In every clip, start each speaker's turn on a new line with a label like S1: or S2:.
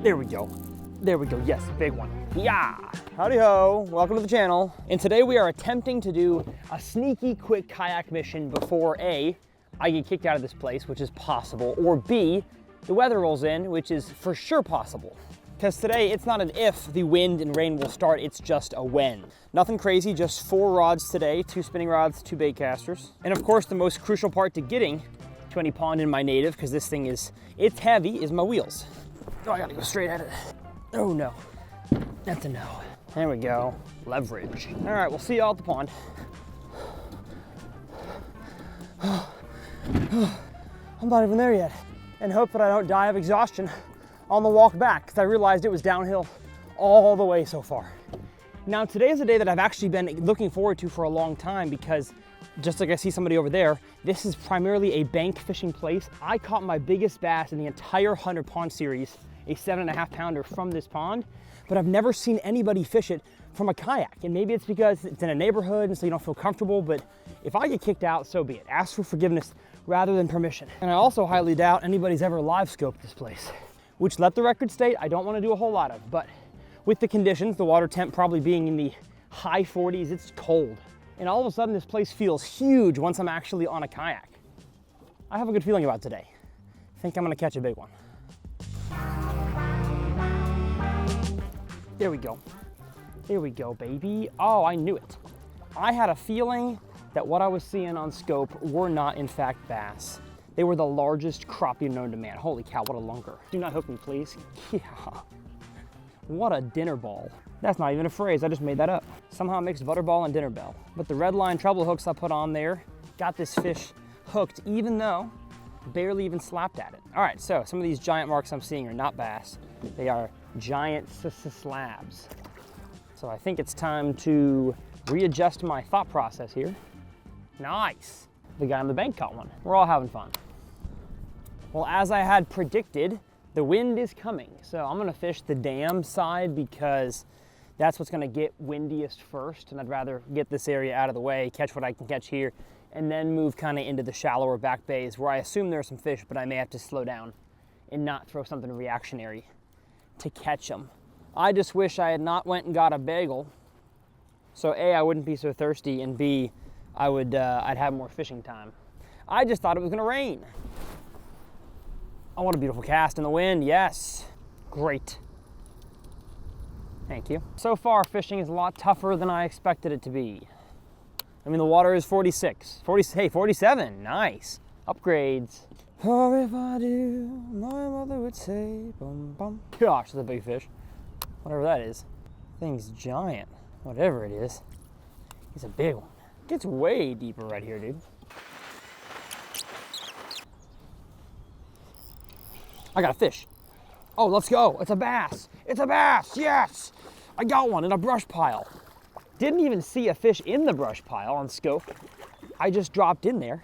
S1: There we go. There we go, yes, big one. Yeah, howdy ho, welcome to the channel. And today we are attempting to do a sneaky quick kayak mission before A, I get kicked out of this place, which is possible, or B, the weather rolls in, which is for sure possible. Because today it's not an if the wind and rain will start, it's just a when. Nothing crazy, just 4 rods today, 2 spinning rods, 2 bait casters. And of course the most crucial part to getting to any pond in my native, because this thing is, it's heavy, is my wheels. Oh, I gotta go straight at it. Oh no, that's a no. There we go, leverage. All right, we'll see y'all at the pond. I'm not even there yet. And hope that I don't die of exhaustion on the walk back, because I realized it was downhill all the way so far. Now today is a day that I've actually been looking forward to for a long time, because just like I see somebody over there, this is primarily a bank fishing place. I caught my biggest bass in the entire 100 pond series, a 7.5 pounder from this pond, but I've never seen anybody fish it from a kayak. And maybe it's because it's in a neighborhood and so you don't feel comfortable, but if I get kicked out, so be it. Ask for forgiveness rather than permission. And I also highly doubt anybody's ever live scoped this place, which, let the record state, I don't want to do a whole lot of, but with the conditions, the water temp probably being in the high 40s, it's cold. And all of a sudden this place feels huge once I'm actually on a kayak. I have a good feeling about today. I think I'm gonna catch a big one. There we go. There we go, baby. Oh, I knew it. I had a feeling that what I was seeing on scope were not in fact bass. They were the largest crappie known to man. Holy cow, what a lunker. Do not hook me, please. Yeah. What a dinner ball. That's not even a phrase, I just made that up. Somehow I mixed butterball and dinner bell. But the red line treble hooks I put on there got this fish hooked, even though barely even slapped at it. All right, so some of these giant marks I'm seeing are not bass. They are giant slabs. So I think it's time to readjust my thought process here. Nice. The guy on the bank caught one. We're all having fun. Well, as I had predicted, the wind is coming. So I'm gonna fish the dam side because that's what's gonna get windiest first, and I'd rather get this area out of the way, catch what I can catch here, and then move kind of into the shallower back bays where I assume there's some fish, but I may have to slow down and not throw something reactionary to catch them. I just wish I had not went and got a bagel. So A, I wouldn't be so thirsty, and B, I'd have more fishing time. I just thought it was gonna rain. I want a beautiful cast in the wind, yes. Great. Thank you. So far, fishing is a lot tougher than I expected it to be. I mean, the water is 46. 47, nice. Upgrades. For if I do, my mother would say, bum bum. Gosh, that's a big fish. Whatever that is. Thing's giant. Whatever it is. It's a big one. It gets way deeper right here, dude. I got a fish. Oh, let's go. It's a bass. It's a bass, yes. I got one in a brush pile. Didn't even see a fish in the brush pile on scope. I just dropped in there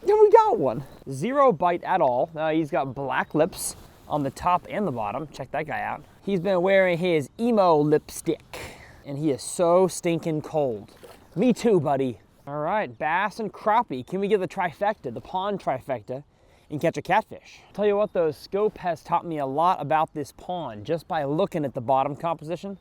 S1: and we got one. 0 bite at all. He's got black lips on the top and the bottom. Check that guy out. He's been wearing his emo lipstick and he is so stinking cold. Me too, buddy. All right, bass and crappie. Can we get the trifecta, the pond trifecta, and catch a catfish? I'll tell you what though, scope has taught me a lot about this pond just by looking at the bottom composition.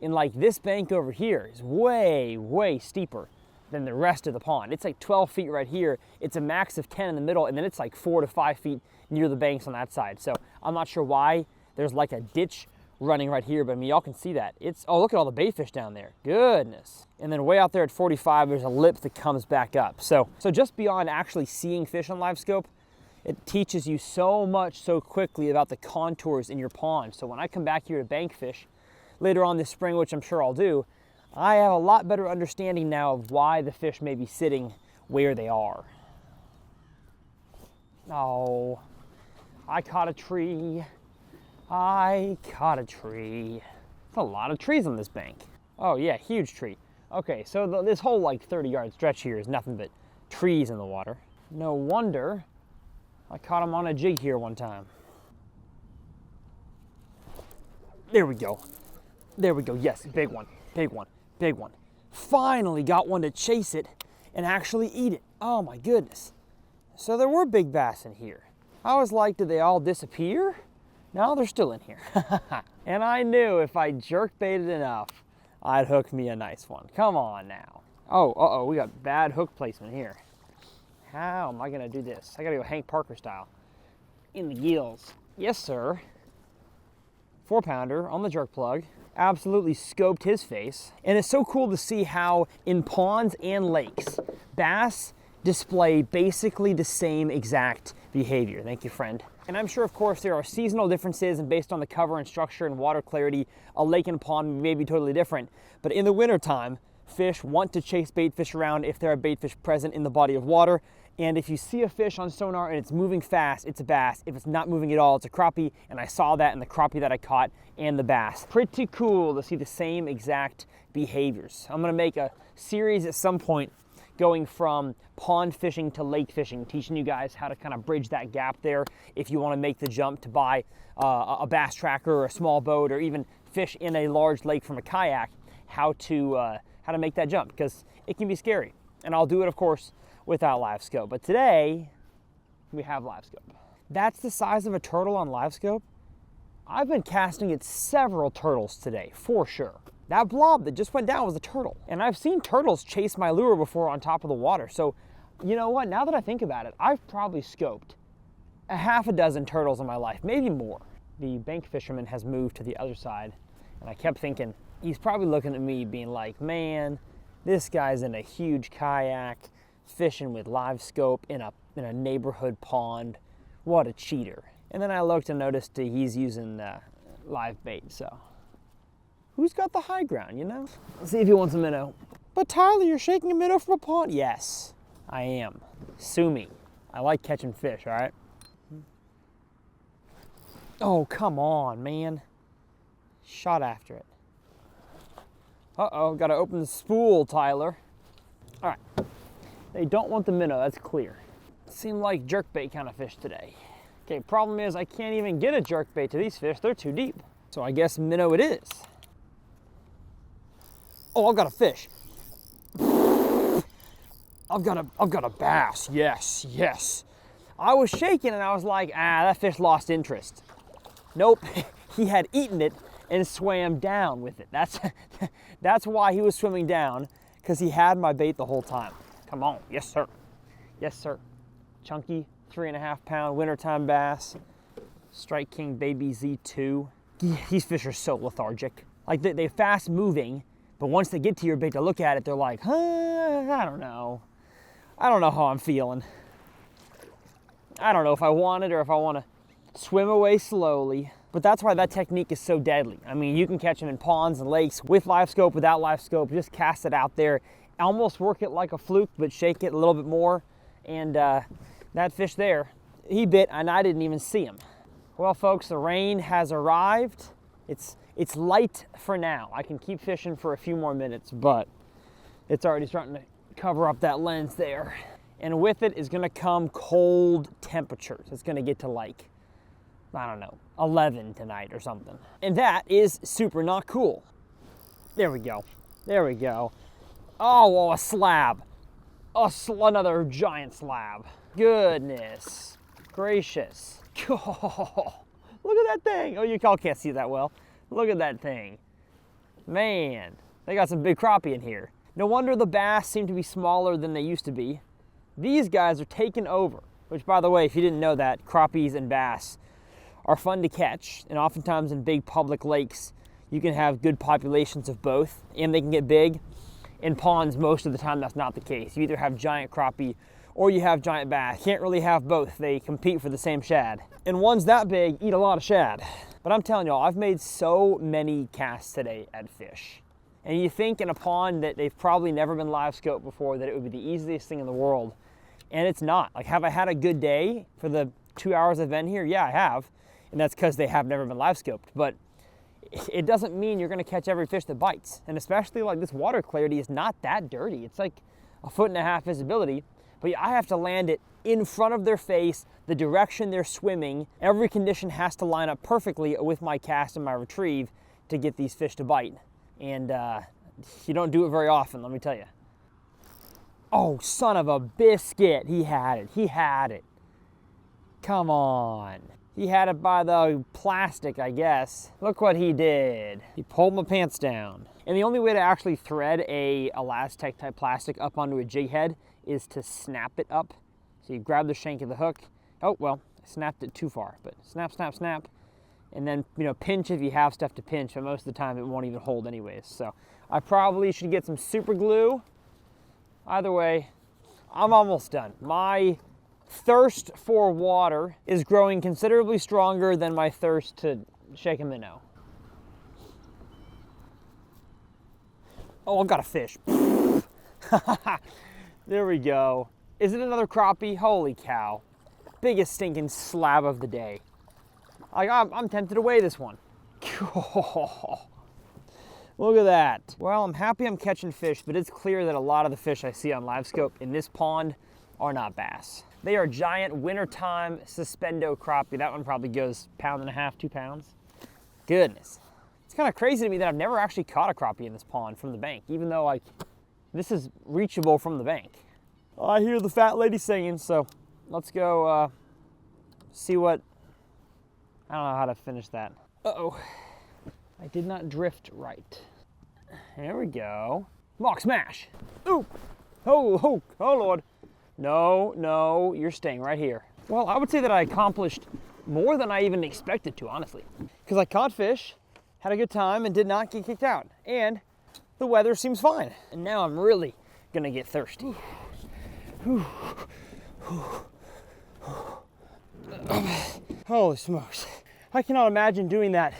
S1: And like this bank over here is way, way steeper than the rest of the pond. It's like 12 feet right here. It's a max of 10 in the middle, and then it's like 4 to 5 feet near the banks on that side. So I'm not sure why there's like a ditch running right here, but I mean, y'all can see that. Oh, look at all the bait fish down there. Goodness. And then way out there at 45, there's a lip that comes back up. So just beyond actually seeing fish on live scope, it teaches you so much so quickly about the contours in your pond. So when I come back here to bank fish later on this spring, which I'm sure I'll do, I have a lot better understanding now of why the fish may be sitting where they are. Oh, I caught a tree. I caught a tree. There's a lot of trees on this bank. Oh yeah, huge tree. Okay, so this whole like 30-yard stretch here is nothing but trees in the water. No wonder I caught him on a jig here one time. There we go. There we go, yes, big one, big one, big one. Finally got one to chase it and actually eat it. Oh my goodness. So there were big bass in here. I was like, did they all disappear? No, they're still in here. And I knew if I jerk baited enough, I'd hook me a nice one. Come on now. Oh, uh-oh, we got bad hook placement here. How am I gonna do this? I gotta go Hank Parker style. In the gills. Yes, sir. 4-pounder on the jerk plug. Absolutely scoped his face. And it's so cool to see how in ponds and lakes, bass display basically the same exact behavior. Thank you, friend. And I'm sure, of course, there are seasonal differences, and based on the cover and structure and water clarity, a lake and pond may be totally different. But in the wintertime, fish want to chase bait fish around if there are bait fish present in the body of water. And if you see a fish on sonar and it's moving fast, it's a bass. If it's not moving at all, it's a crappie. And I saw that in the crappie that I caught and the bass. Pretty cool to see the same exact behaviors. I'm gonna make a series at some point going from pond fishing to lake fishing, teaching you guys how to kind of bridge that gap there if you want to make the jump to buy a bass tracker or a small boat, or even fish in a large lake from a kayak, how to make that jump, because it can be scary. And I'll do it, of course, without live scope. But today, we have live scope. That's the size of a turtle on live scope. I've been casting at several turtles today, for sure. That blob that just went down was a turtle. And I've seen turtles chase my lure before on top of the water. So, you know what, now that I think about it, I've probably scoped a half a dozen turtles in my life, maybe more. The bank fisherman has moved to the other side, and I kept thinking, he's probably looking at me being like, man, this guy's in a huge kayak, fishing with live scope in a neighborhood pond. What a cheater. And then I looked and noticed that he's using live bait, so who's got the high ground, you know? Let's see if he wants a minnow. But Tyler, you're shaking a minnow from a pond. Yes, I am. Sue me. I like catching fish, all right? Oh, come on, man. Shot after it. Uh-oh, gotta open the spool, Tyler. All right, they don't want the minnow, that's clear. Seem like jerkbait kind of fish today. Okay, problem is I can't even get a jerkbait to these fish, they're too deep. So I guess minnow it is. Oh, I've got a fish. I've got a bass, yes, yes. I was shaking and I was like, that fish lost interest. Nope, he had eaten it and swam down with it. That's why he was swimming down, because he had my bait the whole time. Come on, yes sir, yes sir. Chunky 3.5-pound wintertime bass, Strike King Baby Z2. These fish are so lethargic. Like they're fast moving, but once they get to your bait to look at it, they're like, I don't know. I don't know how I'm feeling. I don't know if I want it or if I want to swim away slowly. But that's why that technique is so deadly. I mean, you can catch them in ponds and lakes with live scope, without live scope. Just cast it out there. Almost work it like a fluke, but shake it a little bit more. And that fish there, he bit and I didn't even see him. Well, folks, the rain has arrived. It's light for now. I can keep fishing for a few more minutes, but it's already starting to cover up that lens there. And with it is gonna come cold temperatures. It's gonna get to like, I don't know, 11 tonight or something. And that is super not cool. There we go. There we go. Oh, a slab. Another giant slab. Goodness gracious. Oh, look at that thing. Oh, you all can't see that well. Look at that thing. Man, they got some big crappie in here. No wonder the bass seem to be smaller than they used to be. These guys are taking over, which, by the way, if you didn't know that, crappies and bass are fun to catch, and oftentimes in big public lakes, you can have good populations of both, and they can get big. In ponds, most of the time, that's not the case. You either have giant crappie or you have giant bass. Can't really have both. They compete for the same shad. And ones that big eat a lot of shad. But I'm telling y'all, I've made so many casts today at fish. And you think in a pond that they've probably never been live scoped before, that it would be the easiest thing in the world. And it's not. Like, have I had a good day for the 2 hours I've been here? Yeah, I have. And that's because they have never been live scoped. But it doesn't mean you're gonna catch every fish that bites. And especially like this water clarity is not that dirty. It's like 1.5 foot visibility, but I have to land it in front of their face, the direction they're swimming. Every condition has to line up perfectly with my cast and my retrieve to get these fish to bite. And you don't do it very often, let me tell you. Oh, son of a biscuit, he had it, he had it. Come on. He had it by the plastic, I guess. Look what he did. He pulled my pants down. And the only way to actually thread a Elastec type plastic up onto a jig head is to snap it up. So you grab the shank of the hook. Oh, well, I snapped it too far, but snap, snap, snap. And then, you know, pinch if you have stuff to pinch, but most of the time it won't even hold anyways. So I probably should get some super glue. Either way, I'm almost done. My thirst for water is growing considerably stronger than my thirst to shake a minnow. Oh, I've got a fish. There we go. Is it another crappie? Holy cow. Biggest stinking slab of the day. I'm tempted to weigh this one. Look at that. Well, I'm happy I'm catching fish, but it's clear that a lot of the fish I see on LiveScope in this pond are not bass. They are giant wintertime suspendo crappie. That one probably goes 1.5 pounds, 2 pounds. Goodness. It's kind of crazy to me that I've never actually caught a crappie in this pond from the bank, even though like this is reachable from the bank. I hear the fat lady singing, so let's go see what, I don't know how to finish that. Uh-oh, I did not drift right. There we go. Mach smash. Ooh, oh, Lord. No, no, you're staying right here. Well, I would say that I accomplished more than I even expected to, honestly. Because I caught fish, had a good time, and did not get kicked out. And the weather seems fine. And now I'm really gonna get thirsty. Holy smokes. I cannot imagine doing that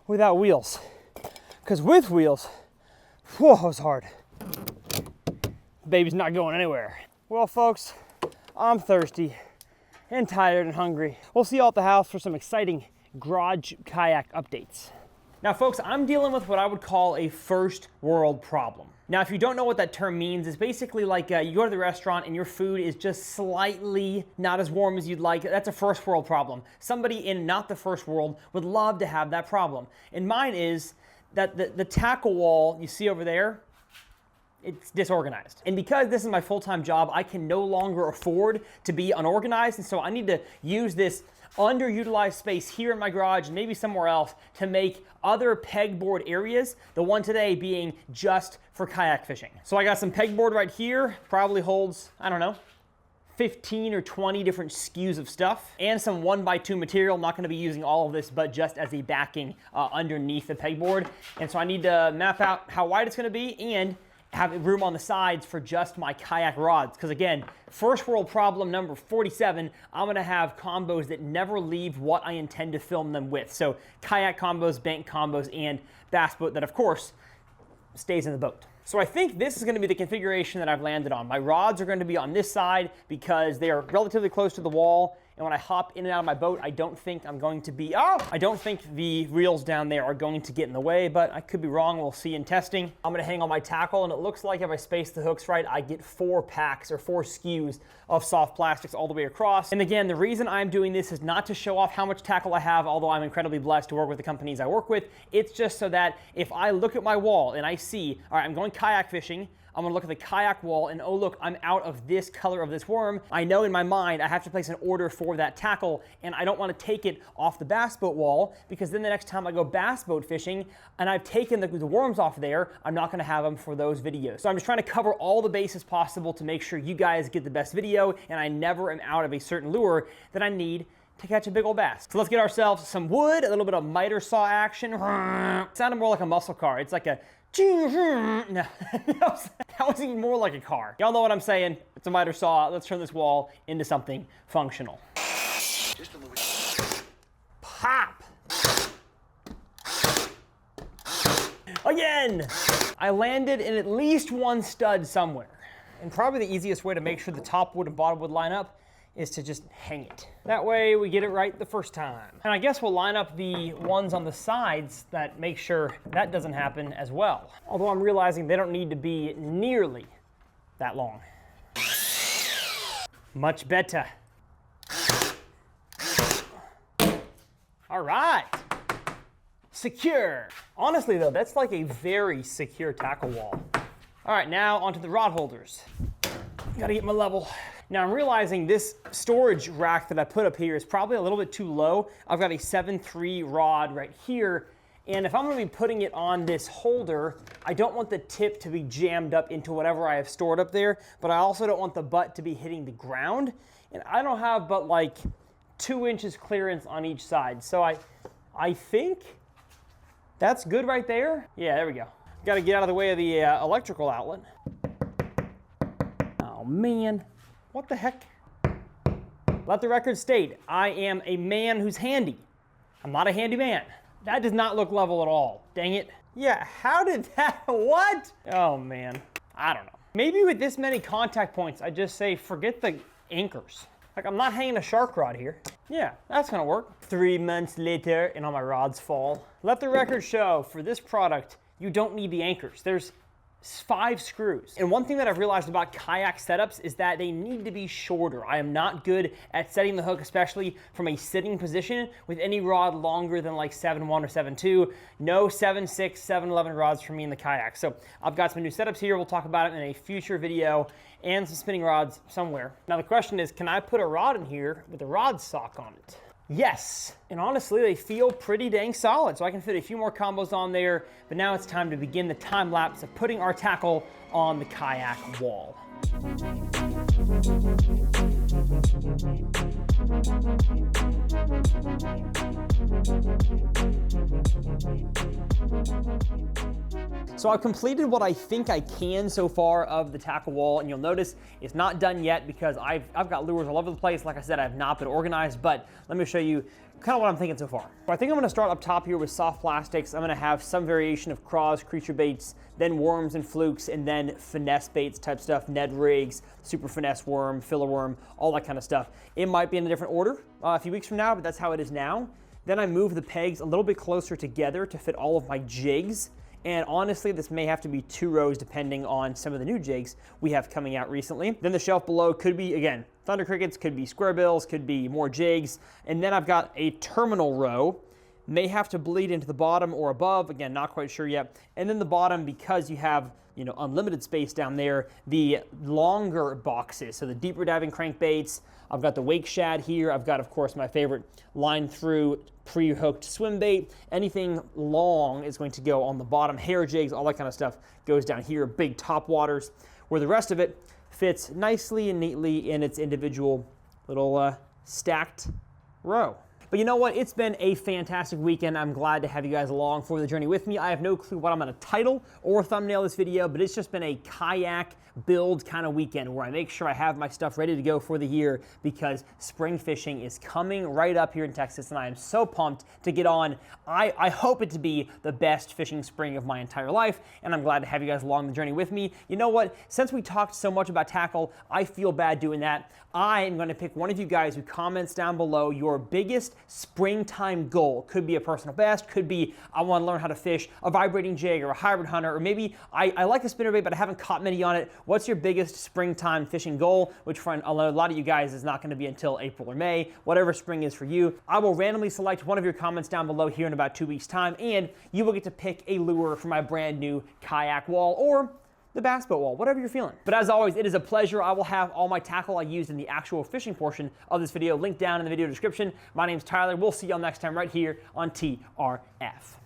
S1: without wheels. Because with wheels, whoa, it was hard. Baby's not going anywhere. Well, folks, I'm thirsty and tired and hungry. We'll see you all at the house for some exciting garage kayak updates. Now, folks, I'm dealing with what I would call a first world problem. Now, if you don't know what that term means, it's basically like you go to the restaurant and your food is just slightly not as warm as you'd like. That's a first world problem. Somebody in not the first world would love to have that problem. And mine is that the tackle wall you see over there, it's disorganized. And because this is my full-time job, I can no longer afford to be unorganized. And so I need to use this underutilized space here in my garage and maybe somewhere else to make other pegboard areas, the one today being just for kayak fishing. So I got some pegboard right here, probably holds, I don't know, 15 or 20 different SKUs of stuff, and some 1x2 material. I'm not gonna be using all of this, but just as a backing underneath the pegboard. And so I need to map out how wide it's gonna be and have room on the sides for just my kayak rods. Because again, first world problem number 47, I'm gonna have combos that never leave what I intend to film them with. So kayak combos, bank combos, and bass boat that of course stays in the boat. So I think this is gonna be the configuration that I've landed on. My rods are gonna be on this side because they are relatively close to the wall. And when I hop in and out of my boat, I don't think I'm going to be, I don't think the reels down there are going to get in the way, but I could be wrong. We'll see in testing. I'm gonna hang on my tackle, and it looks like if I space the hooks right, I get 4 packs or 4 SKUs of soft plastics all the way across. And again, the reason I'm doing this is not to show off how much tackle I have, although I'm incredibly blessed to work with the companies I work with. It's just so that if I look at my wall and I see, all right, I'm going kayak fishing, I'm gonna look at the kayak wall and oh look, I'm out of this color of this worm. I know in my mind I have to place an order for that tackle, and I don't wanna take it off the bass boat wall, because then the next time I go bass boat fishing and I've taken the worms off there, I'm not gonna have them for those videos. So I'm just trying to cover all the bases possible to make sure you guys get the best video, and I never am out of a certain lure that I need to catch a big old bass. So let's get ourselves some wood, a little bit of miter saw action. It sounded more like a muscle car. It's like a no, that was even more like a car. Y'all know what I'm saying. It's a miter saw. Let's turn this wall into something functional. Just a little bit. Pop! Again! I landed in at least one stud somewhere. And probably the easiest way to make sure the top wood and bottom wood line up is to just hang it. That way we get it right the first time. And I guess we'll line up the ones on the sides that make sure that doesn't happen as well. Although I'm realizing they don't need to be nearly that long. Much better. All right. Secure. Honestly though, that's like a very secure tackle wall. All right, now onto the rod holders. Gotta get my level. Now I'm realizing this storage rack that I put up here is probably a little bit too low. I've got a 7.3 rod right here, and if I'm gonna be putting it on this holder, I don't want the tip to be jammed up into whatever I have stored up there, but I also don't want the butt to be hitting the ground, and I don't have but like 2 inches clearance on each side. So I think that's good right there. Yeah, there we go. Got to get out of the way of the electrical outlet. Oh man, what the heck? Let the record state, I am a man who's handy. I'm not a handy man. That does not look level at all. Dang it. Yeah, how did that, what? Oh man, I don't know. Maybe with this many contact points, I just say, forget the anchors. Like, I'm not hanging a shark rod here. Yeah, that's gonna work. 3 months later, and all my rods fall. Let the record show, for this product, you don't need the anchors. There's 5 screws. And one thing that I've realized about kayak setups is that they need to be shorter. I am not good at setting the hook, especially from a sitting position, with any rod longer than like 7.1 or 7.2. No 7.6, 7.11 rods for me in the kayak. So I've got some new setups here. We'll talk about it in a future video, and some spinning rods somewhere. Now the question is, can I put a rod in here with a rod sock on it? Yes, and honestly, they feel pretty dang solid, so I can fit a few more combos on there, but now it's time to begin the time lapse of putting our tackle on the kayak wall. So I've completed what I think I can so far of the tackle wall, and you'll notice it's not done yet because I've got lures all over the place. Like I said, I have not been organized, but let me show you kind of what I'm thinking so far. So I think I'm gonna start up top here with soft plastics. I'm gonna have some variation of craws, creature baits, then worms and flukes, and then finesse baits type stuff, Ned rigs, super finesse worm, filler worm, all that kind of stuff. It might be in a different order a few weeks from now, but that's how it is now. Then I move the pegs a little bit closer together to fit all of my jigs. And honestly, this may have to be 2 rows depending on some of the new jigs we have coming out recently. Then the shelf below could be, again, thunder crickets, could be square bills, could be more jigs. And then I've got a terminal row. May have to bleed into the bottom or above. Again, not quite sure yet. And then the bottom, because you have, you know, unlimited space down there, the longer boxes. So the deeper diving crankbaits. I've got the wake shad here. I've got, of course, my favorite line through pre-hooked swim bait. Anything long is going to go on the bottom. Hair jigs, all that kind of stuff goes down here. Big top waters, where the rest of it fits nicely and neatly in its individual little stacked row. But you know what? It's been a fantastic weekend. I'm glad to have you guys along for the journey with me. I have no clue what I'm going to title or thumbnail this video, but it's just been a kayak build kind of weekend where I make sure I have my stuff ready to go for the year, because spring fishing is coming right up here in Texas, and I am so pumped to get on. I hope it to be the best fishing spring of my entire life, and I'm glad to have you guys along the journey with me. You know what? Since we talked so much about tackle, I feel bad doing that. I am going to pick one of you guys who comments down below your biggest springtime goal. Could be a personal best, could be I want to learn how to fish a vibrating jig or a hybrid hunter, or maybe I like the spinnerbait but I haven't caught many on it. What's your biggest springtime fishing goal? Which for a lot of you guys is not going to be until April or May, whatever spring is for you. I will randomly select one of your comments down below here in about 2 weeks time, and you will get to pick a lure for my brand new kayak wall or the bass boat wall, whatever you're feeling. But as always, it is a pleasure. I will have all my tackle I used in the actual fishing portion of this video linked down in the video description. My name's Tyler. We'll see y'all next time right here on TRF.